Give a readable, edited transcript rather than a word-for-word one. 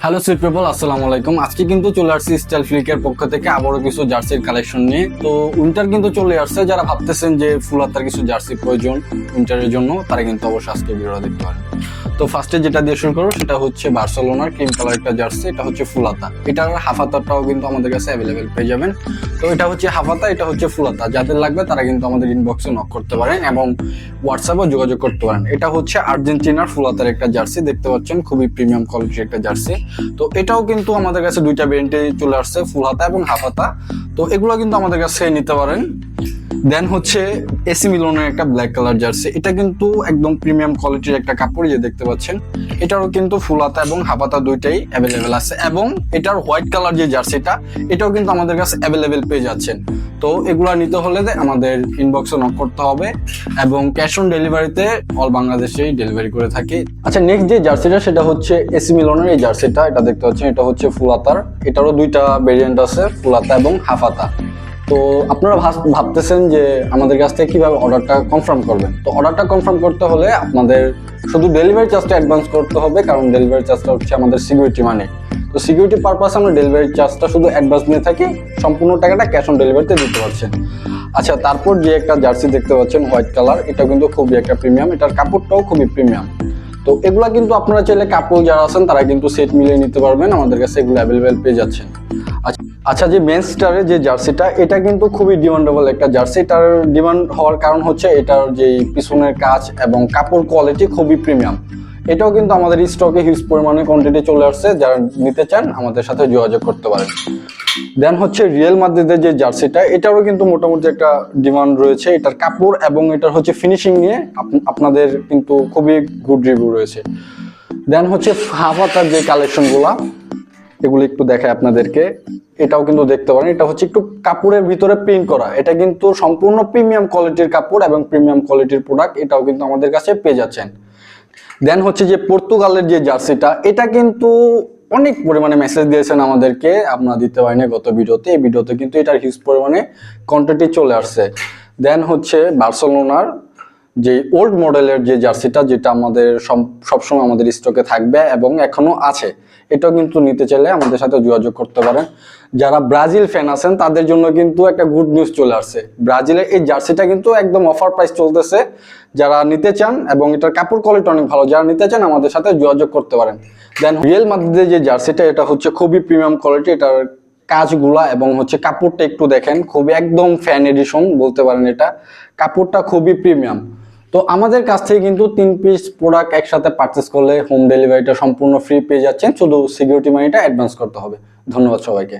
Hello sweet people, আসসালামু আলাইকুম। আজকে কিন্তু চলে আসছি স্টাইল ফ্লিকের পক্ষ থেকে আবারও কিছু জার্সির কালেকশন নিয়ে। তো উইন্টার কিন্তু চলে আসছে, যারা ভাবতেছেন যে ফুল হাতার কিছু জার্সি প্রয়োজন উইন্টারের জন্য, তারা কিন্তু অবশ্যই আজকে ভিডিওটা দেখতে পারেন। তো ফার্স্টে যেটা দিয়ে শুরু করবো সেটা হচ্ছে বার্সেলোনার ক্রিম কালার একটা জার্সি। এটা হচ্ছে ফুল হাতা, এটার হাফ হাতাটাও কিন্তু আমাদের কাছে অ্যাভেলেবেল পেয়ে যাবেন। তো এটা হচ্ছে হাফ হাতা, এটা হচ্ছে ফুল হাতা। যাদের লাগবে তারা কিন্তু আমাদের ইনবক্সে নক করতে পারেন এবং হোয়াটসঅ্যাপেও যোগাযোগ করতে পারেন। এটা হচ্ছে আর্জেন্টিনার ফুল হাতার একটা জার্সি, দেখতে পাচ্ছেন খুবই প্রিমিয়াম কোয়ালিটির একটা জার্সি। তো এটাও কিন্তু আমাদের কাছে দুইটা ভেরিয়েন্টে চলে আসছে, ফুল হাতা এবং হাফ হাতা। তো এগুলো কিন্তু আমাদের কাছে নিতে পারেন। দেন হচ্ছে এসি মিলনের একটা ব্ল্যাক কালার জার্সি। এটা কিন্তু একদম প্রিমিয়াম কোয়ালিটির একটা কাপড়, যে দেখতে পাচ্ছেন। এটারও কিন্তু ফুল হাতা এবং হাফ হাতা দুইটাই অ্যাভেলেবেল আছে এবং এটার হোয়াইট কালার যে জার্সিটা, এটাও কিন্তু আমাদের কাছে অ্যাভেলেবেল পেয়ে যাচ্ছেন। তো এগুলা নিতে হলে আমাদের ইনবক্সে নক করতে হবে এবং ক্যাশ অন ডেলিভারিতে অল বাংলাদেশেই ডেলিভারি করে থাকি। আচ্ছা, নেক্সট যে জার্সিটা সেটা হচ্ছে এসি মিলনের এই জার্সিটা। এটা দেখতে পাচ্ছেন, এটা হচ্ছে ফুল হাতার। এটারও দুইটা ভেরিয়েন্ট আছে, ফুল হাতা এবং হাফ হাতা। তো আপনারা ভাবতেছেন যে আমাদের কাছ থেকে কিভাবে অর্ডারটা কনফার্ম করবেন। তো অর্ডারটা কনফার্ম করতে হলে আপনাদের শুধু ডেলিভারি চার্জটা অ্যাডভান্স করতে হবে, কারণ ডেলিভারি চার্জটা হচ্ছে আমাদের সিকিউরিটি মানি। তো সিকিউরিটি পারপাস আমরা ডেলিভারি চার্জটা শুধু অ্যাডভান্স নিয়ে থাকি, সম্পূর্ণ টাকাটা ক্যাশ অন ডেলিভারিতে দিতে পারছেন। আচ্ছা, তারপর যে একটা জার্সি দেখতে পাচ্ছেন হোয়াইট কালার, এটা কিন্তু খুবই একটা প্রিমিয়াম, এটার কাপড়টাও খুবই প্রিমিয়াম। তো এগুলা কিন্তু আপনারা চাইলে কাপড় যারা আছেন তারা কিন্তু সেট মিলিয়ে নিতে পারবেন, আমাদের কাছে এগুলো অ্যাভেলেবেল পেয়ে যাচ্ছেন। আচ্ছা, যে মেন স্টারের যে জার্সিটা, এটা কিন্তু খুবই ডিমান্ডেবল একটা জার্সি। এটার ডিমান্ড হওয়ার কারণ হচ্ছে এটার যে পিছনের কাজ এবং কাপড় কোয়ালিটি খুবই প্রিমিয়াম। এটাও কিন্তু আমাদের স্টকে হিউজ পরিমাণে কোয়ান্টিটি চলে আসছে, যারা নিতে চান আমাদের সাথে যোগাযোগ করতে পারেন। দেন হচ্ছে রিয়েল মাদ্রিদের যে জার্সিটা, এটারও কিন্তু মোটামুটি একটা ডিমান্ড রয়েছে। এটার কাপড় এবং এটার হচ্ছে ফিনিশিং নিয়ে আপনাদের কিন্তু খুবই গুড রিভিউ রয়েছে। দেন হচ্ছে হাফ হাতার যে কালেকশনগুলা, এগুলো একটু দেখায় আপনাদেরকে। এটাও কিন্তু দেখতে পারেন, এটা হচ্ছে একটু কাপড়ের ভিতরে প্রিন্ট করা। এটা কিন্তু সম্পূর্ণ প্রিমিয়াম কোয়ালিটির কাপড় এবং প্রিমিয়াম কোয়ালিটির প্রোডাক্ট, এটাও কিন্তু আমাদের কাছে পেয়ে যাচ্ছেন। দেন হচ্ছে যে পর্তুগালের যে জার্সিটা, এটা কিন্তু অনেক পরিমাণে মেসেজ দিয়েছেন আমাদেরকে, আমরা দিতে পারিনি গত ভিডিওতে। এই ভিডিওতে কিন্তু এটার হিউজ পরিমাণে কোয়ান্টিটি চলে আসছে। দেন হচ্ছে বার্সেলোনার যে ওল্ড মডেলের যে জার্সিটা, যেটা আমাদের সবসময় আমাদের স্টকে থাকবে এবং এখনো আছে, এটাও কিন্তু নিতে চাইলে আমাদের সাথে যোগাযোগ করতে পারেন। যারা ব্রাজিল ফ্যান আছেন তাদের জন্য কিন্তু একটা গুড নিউজ চলে আসছে। ব্রাজিলের এই জার্সিটা কিন্তু একদম অফার প্রাইস চলতেছে। যারা নিতে চান, এবং এটার কাপড় কোয়ালিটি অনেক ভালো, যারা নিতে চান আমাদের সাথে যোগাযোগ করতে পারেন। দেন রিয়েল মাদ্রিদের যে জার্সিটা, এটা হচ্ছে খুবই প্রিমিয়াম কোয়ালিটি। এটার কাজগুলা এবং হচ্ছে কাপড়টা একটু দেখেন, খুবই একদম ফ্যান এডিশন বলতে পারেন। এটা কাপড়টা খুবই প্রিমিয়াম। তো আমাদের কাছ থেকে কিন্তু 3 পিস প্রোডাক্ট একসাথে পারচেস করলে হোম ডেলিভারিটা সম্পূর্ণ ফ্রি পেয়ে যাচ্ছেন, শুধু সিকিউরিটি মানিটা অ্যাডভান্স করতে হবে। ধন্যবাদ সবাইকে।